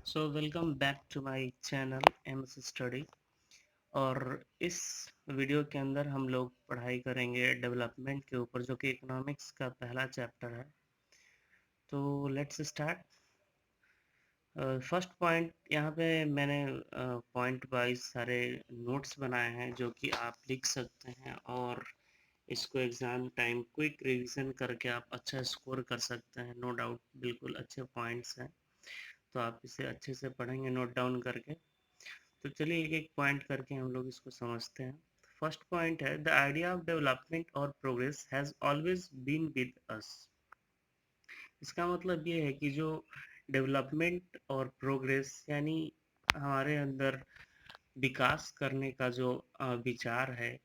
So welcome back to my channel MS study. और इस video के अंदर हम लोग पढ़ाई करेंगे डेवलपमेंट के ऊपर, जो कि इकोनॉमिक्स का पहला चैप्टर है। तो लेट्स स्टार्ट। फर्स्ट पॉइंट, यहाँ पे मैंने पॉइंट वाइज सारे नोट्स बनाए हैं जो कि आप लिख सकते हैं, और इसको एग्ज़ाम टाइम क्विक रिवीजन करके आप अच्छा स्कोर कर सकते हैं। नो डाउट, बिल्कुल अच्छे पॉइंट्स हैं, तो आप इसे अच्छे से पढ़ेंगे नोट डाउन करके। तो चलिए एक एक पॉइंट करके हम लोग इसको समझते हैं। फर्स्ट पॉइंट है, द आइडिया ऑफ डेवलपमेंट और progress has always been with us. इसका मतलब ये है कि जो डेवलपमेंट और प्रोग्रेस यानी हमारे अंदर विकास करने का जो विचार है,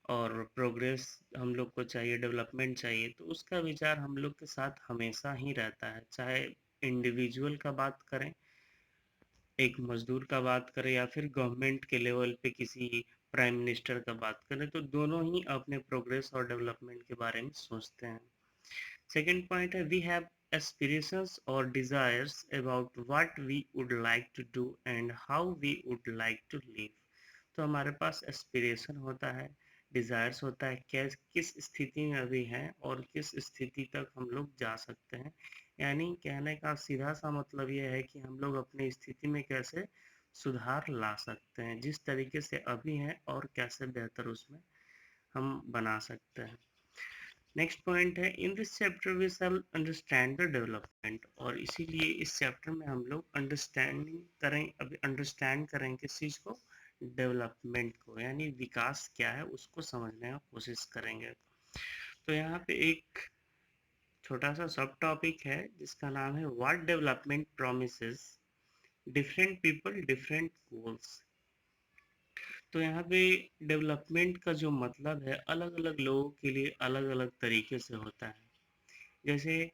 और प्रोग्रेस हम लोग को चाहिए, डेवलपमेंट चाहिए, तो उसका विचार हम लोग के साथ हमेशा ही रहता है। चाहे इंडिविजुअल का बात करें, एक मजदूर का बात करें, या फिर गवर्नमेंट के लेवल पे किसी प्राइम मिनिस्टर का बात करें, तो दोनों ही अपने प्रोग्रेस और डेवलपमेंट के बारे में सोचते हैं। सेकंड पॉइंट है, वी हैव एस्पिरेशंस और desires about what we would like to do and how we would like to live. तो हमारे पास एस्पिरेशन होता है, डिजायर्स होता है, किस स्थिति में अभी हैं और किस स्थिति तक हम लोग जा सकते हैं। यानी कहने का सीधा सा मतलब ये है कि हम लोग अपनी स्थिति में कैसे सुधार ला सकते हैं, जिस तरीके से अभी हैं, और कैसे बेहतर उसमें हम बना सकते हैं। नेक्स्ट पॉइंट है, in this chapter we shall understand the development. और इसीलिए इस चैप्टर में हम लोग अंडरस्टैंड करें किस चीज़ को, डेवलपमेंट को, यानी विकास क्या है उसको समझने का कोशिश करेंगे। तो यहाँ पे एक छोटा सा सब टॉपिक है जिसका नाम है what development promises different people different goals. तो यहाँ पे डेवलपमेंट का जो मतलब है, अलग अलग लोगों के लिए अलग अलग तरीके से होता है। जैसे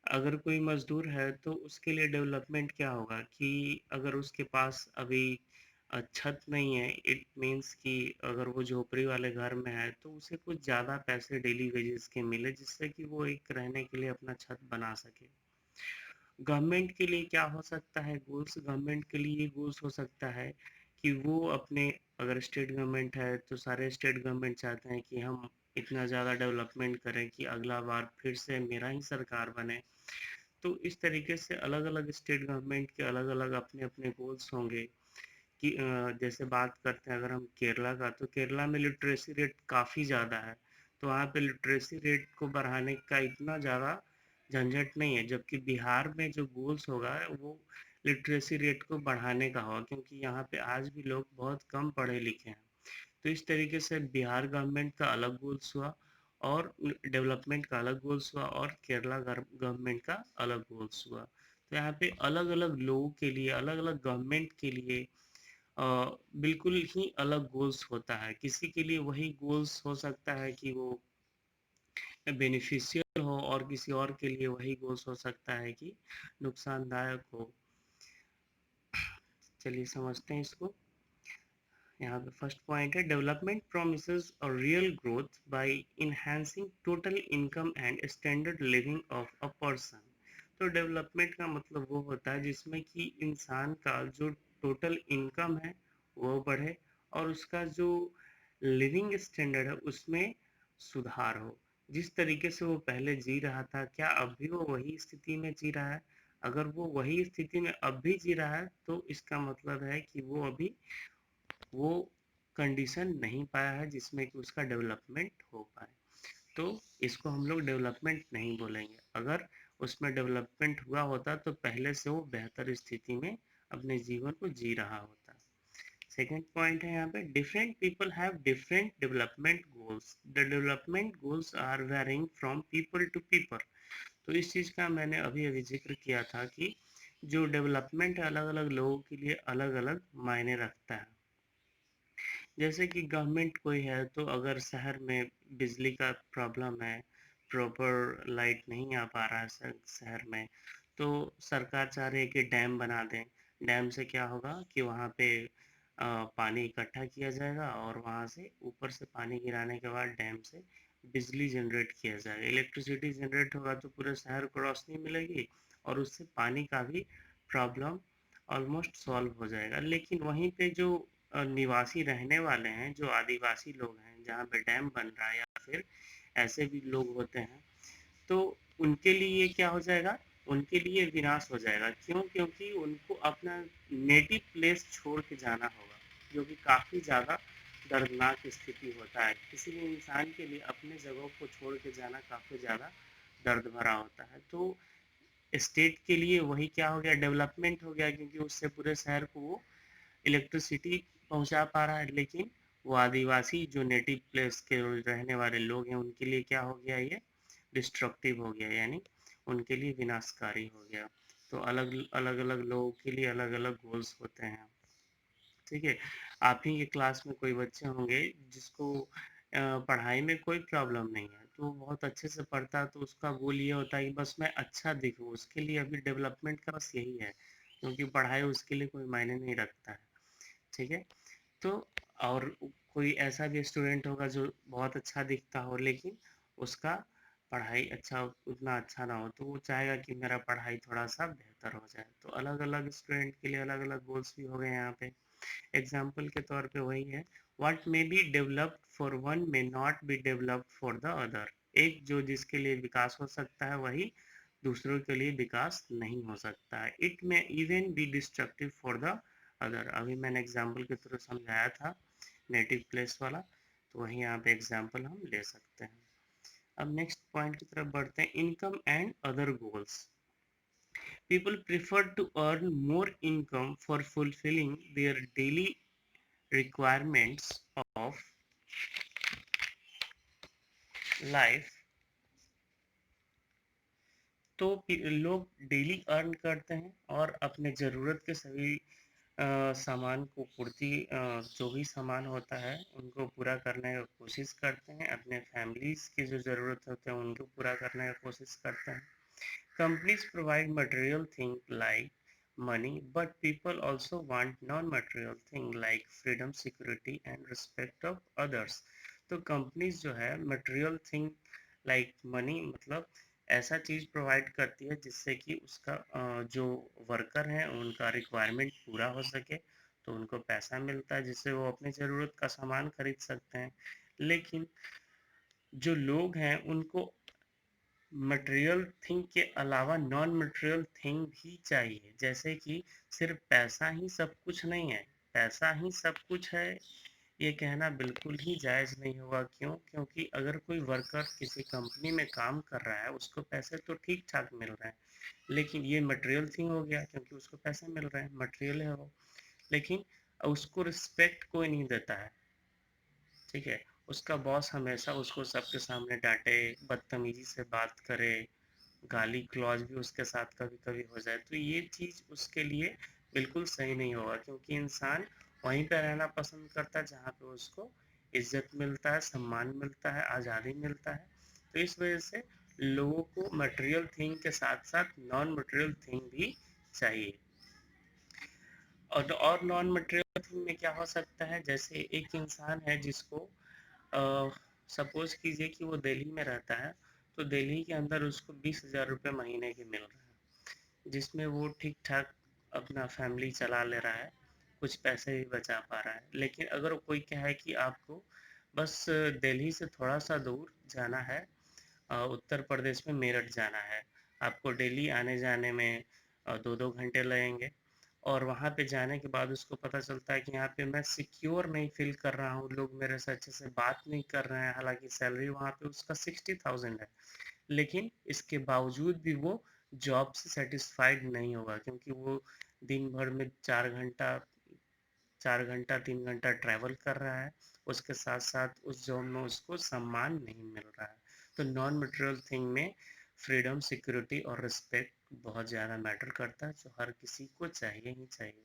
अगर कोई मजदूर है तो उसके लिए डेवलपमेंट क्या होगा कि अगर उसके पास अभी छत नहीं है, इट मीन्स कि अगर वो झोपड़ी वाले घर में है तो उसे कुछ ज़्यादा पैसे डेली वेजेस के मिले, जिससे कि वो एक रहने के लिए अपना छत बना सके। गवर्नमेंट के लिए क्या हो सकता है गोल्स, गवर्नमेंट के लिए ये गोल्स हो सकता है कि वो अपने, अगर स्टेट गवर्नमेंट है तो सारे स्टेट गवर्नमेंट चाहते हैं कि हम इतना ज़्यादा डेवलपमेंट करें कि अगला बार फिर से मेरा ही सरकार बने। तो इस तरीके से अलग अलग स्टेट गवर्नमेंट के अलग अलग अपने अपने गोल्स होंगे। कि जैसे बात करते हैं अगर हम केरला का, तो केरला में लिटरेसी रेट काफ़ी ज़्यादा है, तो वहाँ पे लिटरेसी रेट को बढ़ाने का इतना ज़्यादा झंझट नहीं है। जबकि बिहार में जो गोल्स होगा वो लिटरेसी रेट को बढ़ाने का होगा, क्योंकि यहाँ पे आज भी लोग बहुत कम पढ़े लिखे हैं। तो इस तरीके से बिहार गवर्नमेंट का अलग गोल्स हुआ, और डेवलपमेंट का अलग गोल्स हुआ, और केरला गवर्नमेंट का अलग गोल्स हुआ। तो यहाँ पे अलग अलग लोगों के लिए, अलग अलग गवर्नमेंट के लिए बिल्कुल ही अलग गोल्स होता है। किसी के लिए वही गोल्स हो सकता है कि वो बेनिफिशियल हो, और किसी और के लिए वही गोल्स हो सकता है कि नुकसानदायक हो। चलिए समझते हैं इसको। यहाँ पे फर्स्ट पॉइंट है, डेवलपमेंट प्रोमिसेस और real growth by enhancing total income and standard living of a person. तो डेवलपमेंट का मतलब वो होता है जिसमें कि इंसान का जो टोटल इनकम है वो बढ़े, और उसका जो लिविंग स्टैंडर्ड है उसमें सुधार हो। जिस तरीके से वो पहले जी रहा था, क्या अब भी वो वही स्थिति में जी रहा है? अगर वो वही स्थिति में अब भी जी रहा है तो इसका मतलब है कि वो अभी वो कंडीशन नहीं पाया है जिसमें कि उसका डेवलपमेंट हो पाए। तो इसको हम लोग डेवलपमेंट नहीं बोलेंगे। अगर उसमें डेवलपमेंट हुआ होता तो पहले से वो बेहतर स्थिति में अपने जीवन को जी रहा होता। सेकेंड पॉइंट है यहाँ पे, different people have different development goals, the development goals are varying from people to people. तो इस चीज़ का मैंने अभी अभी जिक्र किया था कि जो डेवलपमेंट है अलग अलग लोगों के लिए अलग अलग मायने रखता है। जैसे कि गवर्नमेंट कोई है तो अगर शहर में बिजली का प्रॉब्लम है, प्रॉपर लाइट नहीं आ पा रहा है शहर में, तो सरकार चाह रही है कि डैम बना दें। डैम से क्या होगा कि वहाँ पे पानी इकट्ठा किया जाएगा, और वहाँ से ऊपर से पानी गिराने के बाद डैम से बिजली जनरेट किया जाएगा, इलेक्ट्रिसिटी जनरेट होगा, तो पूरे शहर को रोशनी मिलेगी, और उससे पानी का भी प्रॉब्लम ऑलमोस्ट सॉल्व हो जाएगा। लेकिन वहीं पे जो निवासी रहने वाले हैं, जो आदिवासी लोग हैं, जहाँ पे डैम बन रहा है या फिर ऐसे भी लोग होते हैं, तो उनके लिए क्या हो जाएगा, उनके लिए विनाश हो जाएगा। क्यों? क्योंकि उनको अपना नेटिव प्लेस छोड़ के जाना होगा, जो कि काफ़ी ज़्यादा दर्दनाक स्थिति होता है। किसी भी इंसान के लिए अपने जगह को छोड़ के जाना काफ़ी ज़्यादा दर्द भरा होता है। तो स्टेट के लिए वही क्या हो गया, डेवलपमेंट हो गया, क्योंकि उससे पूरे शहर को वो इलेक्ट्रिसिटी पहुंचा पा रहा है। लेकिन वो आदिवासी जो नेटिव प्लेस के रहने वाले लोग हैं, उनके लिए क्या हो गया, ये डिस्ट्रक्टिव हो गया, यानी उनके लिए विनाशकारी हो गया। तो अलग अलग अलग लोगों के लिए अलग अलग गोल्स होते हैं। ठीक है, आप ही के क्लास में कोई बच्चे होंगे जिसको पढ़ाई में कोई प्रॉब्लम नहीं है, तो वो बहुत अच्छे से पढ़ता है, तो उसका गोल ये होता है कि बस मैं अच्छा दिखूँ। उसके लिए अभी डेवलपमेंट का बस यही है, क्योंकि पढ़ाई उसके लिए कोई मायने नहीं रखता है। ठीक है, तो और कोई ऐसा भी स्टूडेंट होगा जो बहुत अच्छा दिखता हो, लेकिन उसका पढ़ाई अच्छा उतना अच्छा ना हो, तो वो चाहेगा कि मेरा पढ़ाई थोड़ा सा बेहतर हो जाए। तो अलग अलग स्टूडेंट के लिए अलग अलग गोल्स भी हो गए यहाँ पे। एग्जाम्पल के तौर पे वही है, what may be developed for one may not be developed for the other. एक जो जिसके लिए विकास हो सकता है, वही दूसरों के लिए विकास नहीं हो सकता है। It may even be destructive for the other. अभी मैंने एग्जाम्पल के थ्रू समझाया था नेटिव प्लेस वाला, तो वही यहाँ पे एग्जाम्पल हम ले सकते हैं। अब नेक्स्ट पॉइंट की तरफ बढ़ते हैं, income and other goals. People prefer to earn more income for fulfilling their daily requirements of life। तो लोग डेली अर्न करते हैं और अपने ज़रूरत के सभी सामान को पूर्ति, जो भी सामान होता है उनको पूरा करने का कोशिश करते हैं। अपने फैमिलीज़ की जो ज़रूरत होते हैं उनको पूरा करने का कोशिश करते हैं। Companies provide material things like money, but people also want non-material things like freedom, security, and respect of others। तो कंपनीज जो है मटेरियल थिंग लाइक मनी, मतलब ऐसा चीज़ प्रोवाइड करती है जिससे कि उसका जो वर्कर हैं उनका रिक्वायरमेंट पूरा हो सके, तो उनको पैसा मिलता है जिससे वो अपनी ज़रूरत का सामान खरीद सकते हैं। लेकिन जो लोग हैं उनको मटेरियल थिंग के अलावा नॉन मटेरियल थिंग भी चाहिए। जैसे कि सिर्फ पैसा ही सब कुछ नहीं है, पैसा ही सब कुछ है ये कहना बिल्कुल ही जायज़ नहीं होगा। क्यों? क्योंकि अगर कोई वर्कर किसी कंपनी में काम कर रहा है, उसको पैसे तो ठीक ठाक मिल रहे हैं, लेकिन ये मटेरियल थिंग हो गया क्योंकि उसको पैसे मिल रहे हैं, मटेरियल है वो। लेकिन उसको रिस्पेक्ट कोई नहीं देता है। ठीक है, उसका बॉस हमेशा उसको सबके सामने डांटे, बदतमीजी से बात करे, गाली क्लॉज भी उसके साथ कभी कभी हो जाए, तो ये चीज़ उसके लिए बिल्कुल सही नहीं होगा। क्योंकि इंसान वहीं पे रहना पसंद करता है जहाँ पे उसको इज्जत मिलता है, सम्मान मिलता है, आज़ादी मिलता है। तो इस वजह से लोगों को मटेरियल थिंग के साथ साथ नॉन मटेरियल थिंग भी चाहिए। और नॉन मटेरियल थिंग में क्या हो सकता है, जैसे एक इंसान है जिसको सपोज कीजिए कि वो दिल्ली में रहता है, तो दिल्ली के अंदर उसको 20,000 रुपये महीने के मिल रहे हैं, जिसमें वो ठीक ठाक अपना फैमिली चला ले रहा है, कुछ पैसे भी बचा पा रहा है। लेकिन अगर कोई कहे कि आपको बस दिल्ली से थोड़ा सा दूर जाना है, उत्तर प्रदेश में मेरठ जाना है, आपको डेली आने जाने में 2-2 घंटे लगेंगे, और वहाँ पे जाने के बाद उसको पता चलता है कि यहाँ पे मैं सिक्योर नहीं फील कर रहा हूँ, लोग मेरे से अच्छे से बात नहीं कर रहे हैं, हालांकि सैलरी वहाँ पे उसका 60,000 है, लेकिन इसके बावजूद भी वो जॉब से सेटिस्फाइड नहीं होगा, क्योंकि वो दिन भर में 4 घंटा 3 घंटा ट्रैवल कर रहा है, उसके साथ साथ उस जॉब में उसको सम्मान नहीं मिल रहा है। तो नॉन मटेरियल थिंग में फ्रीडम, सिक्योरिटी और रिस्पेक्ट बहुत ज़्यादा मैटर करता है, जो हर किसी को चाहिए ही चाहिए।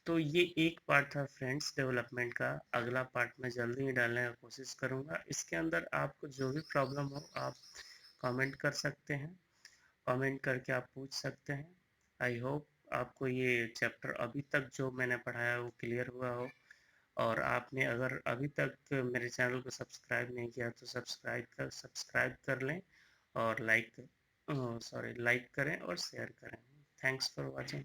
तो ये एक पार्ट था फ्रेंड्स डेवलपमेंट का। अगला पार्ट मैं जल्दी ही डालने का कोशिश करूँगा। इसके अंदर आपको जो भी प्रॉब्लम हो आप कमेंट कर सकते हैं, कमेंट करके आप पूछ सकते हैं। आई होप आपको ये चैप्टर अभी तक जो मैंने पढ़ाया वो क्लियर हुआ हो, और आपने अगर अभी तक मेरे चैनल को सब्सक्राइब नहीं किया तो सब्सक्राइब कर लें, और लाइक करें और शेयर करें। Thanks for watching.